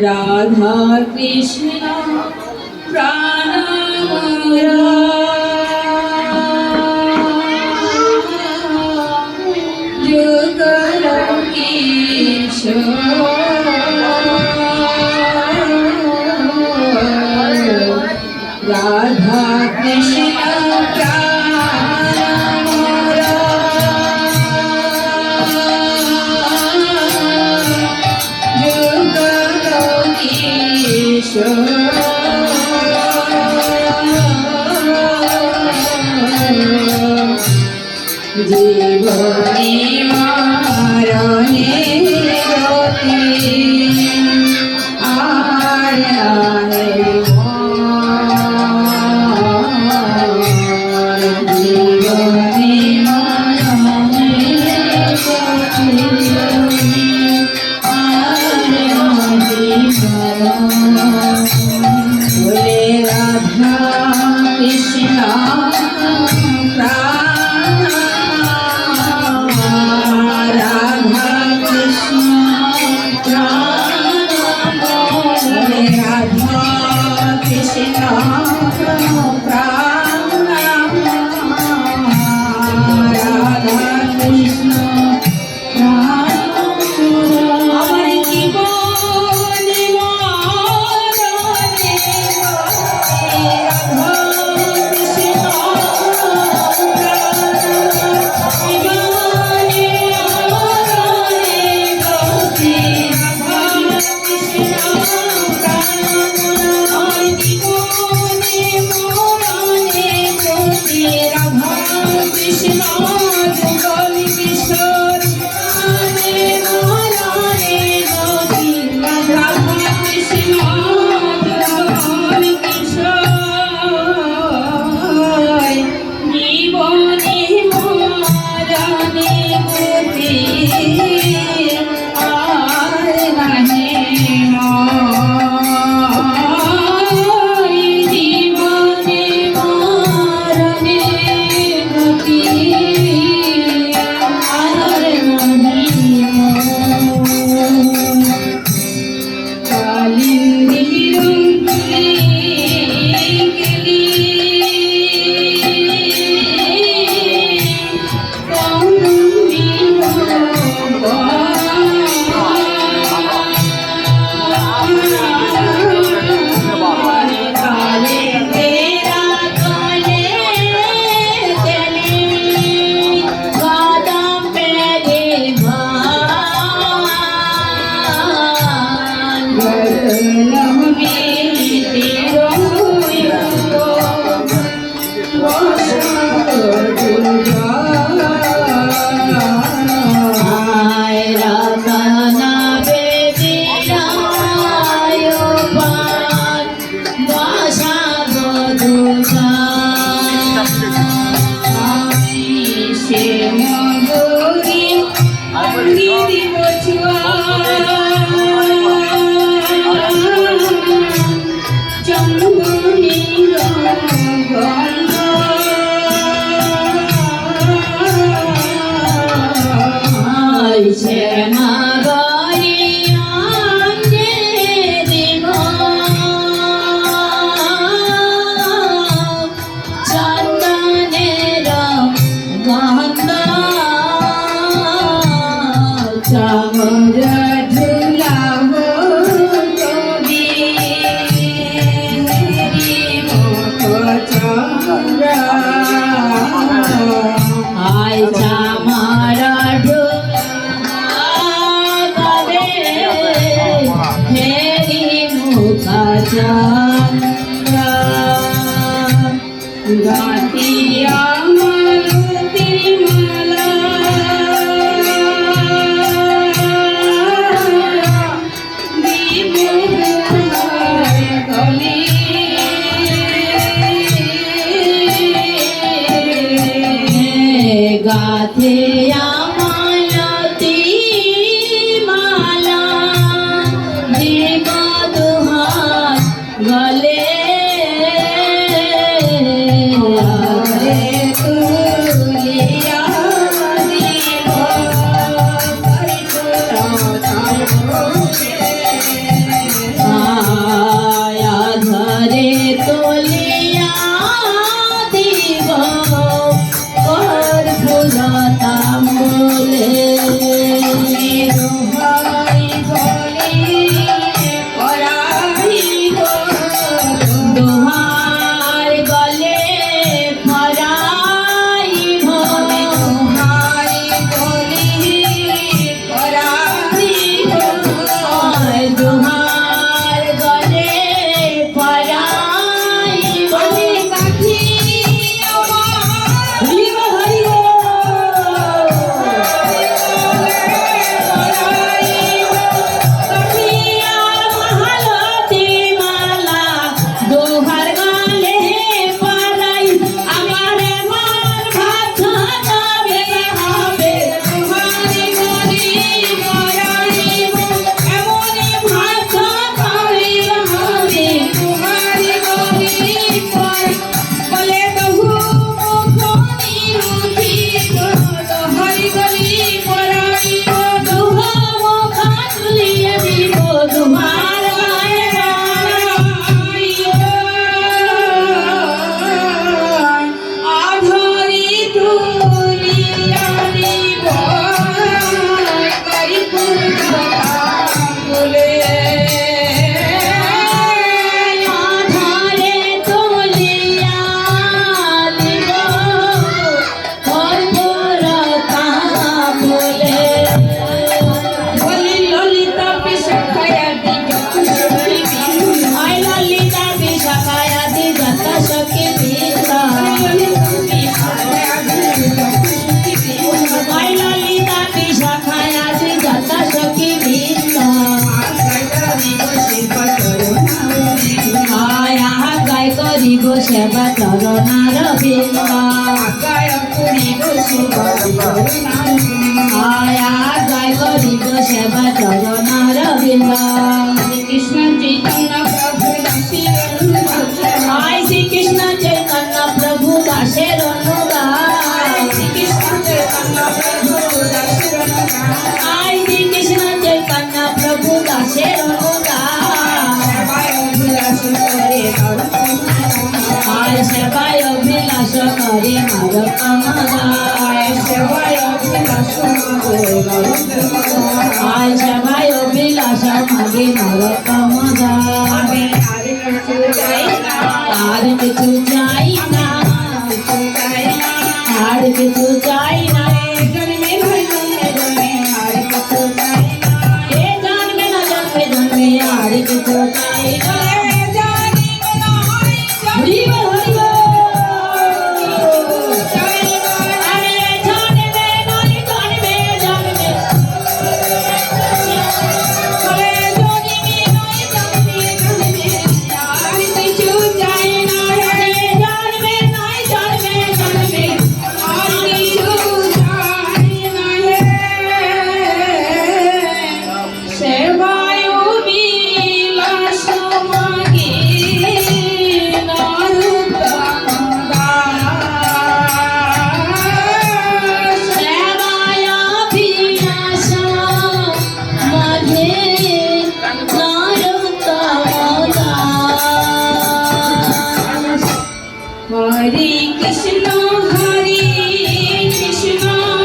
রাধা কৃষ্ণ প্রাণমরা যুগল কিশোর রাধা কৃষ্ণ প্রাণমরা যুগল কিশোর জীবনে মরণে গতি আর জীবনে মরণে গতি বলে রাধা কৃষ্ণ गले সেবা চরণার বিন্দ আগায় করিব সেবা করুণার আয়া জয় করিব সেবা চরণার বিন্দ কৃষ্ণ চৈতন্য প্রভু দাসীর আয় শ্রীকৃষ্ণ চৈতন্য প্রভু দাসের অনুগায় কৃষ্ণ চৈতন্য প্রভু দাসীর আয় শ্রীকৃষ্ণ চৈতন্য প্রভু দাসের অনুগায় সেবায় অভিলাষ করে আয় সেবায় অভিলাষ করে নরকমদায় সেবায় অভিলাষ করে আয় সেবায় অভিলাষ মাগে নরকমদায় আর কিছু চাই না আর কিছু চাই না এ জন্মে না জন্মে জন্মে আর কিছু চাই না হরিব হরিব আরে জন্মে নয় জন্মে জন্মে জন্মে নয় জন্মে জন্মে সেবায় বিলাস মাগে সেবায় অভিলাষ মাঝে নরকমদাস হরে কৃষ্ণ হরে কৃষ্ণ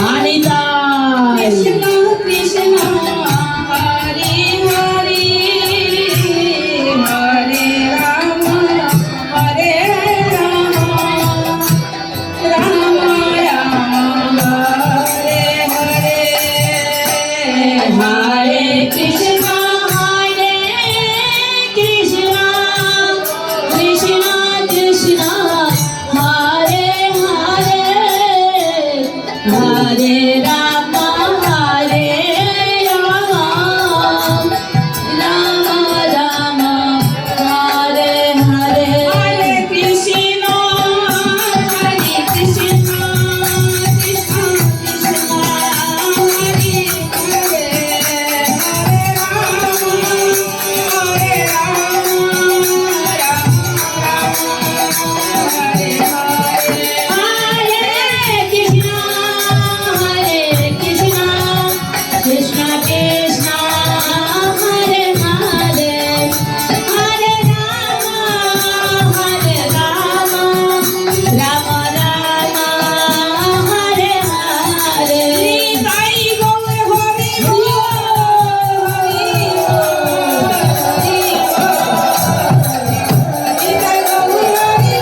হরিদাস কৃষ্ণ কৃষ্ণ হরে হরে হরে রাম হরে রাম রাম রাম হরে হরে হরে কৃষ্ণ হরে কৃষ্ণ কৃষ্ণ কৃষ্ণ হরে হরে হরে রাম হরে রাম রাম রাম হরে হরে হরে কৃষ্ণ হরে কৃষ্ণ কৃষ্ণ কৃষ্ণ হরে হরে হরে রাম হরে রাম রাম রাম হরে হরে হরে কৃষ্ণ কৃষ্ণ কৃষ্ণ হরে হরে হরে রাম রাম রাম হরে হরে তাই গৌর হরি হরি তাই গৌর হরি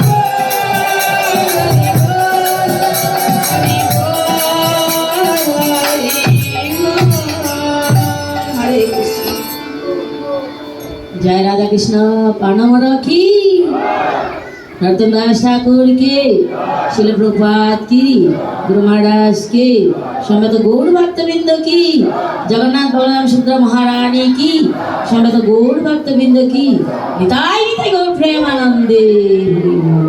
হরে কৃষ্ণ जय राधा कृष्ण प्रणाम रखी नरोत्तम दास ठाकुर के शिल प्रभुपाद की गुरु महाराज के समेत गौर भक्तबिंद की जगन्नाथ बलराम सुभद्रा महारानी की समेत गौर भक्तबिंद की निताई निताई गौर प्रेमानंदे हरि बोल।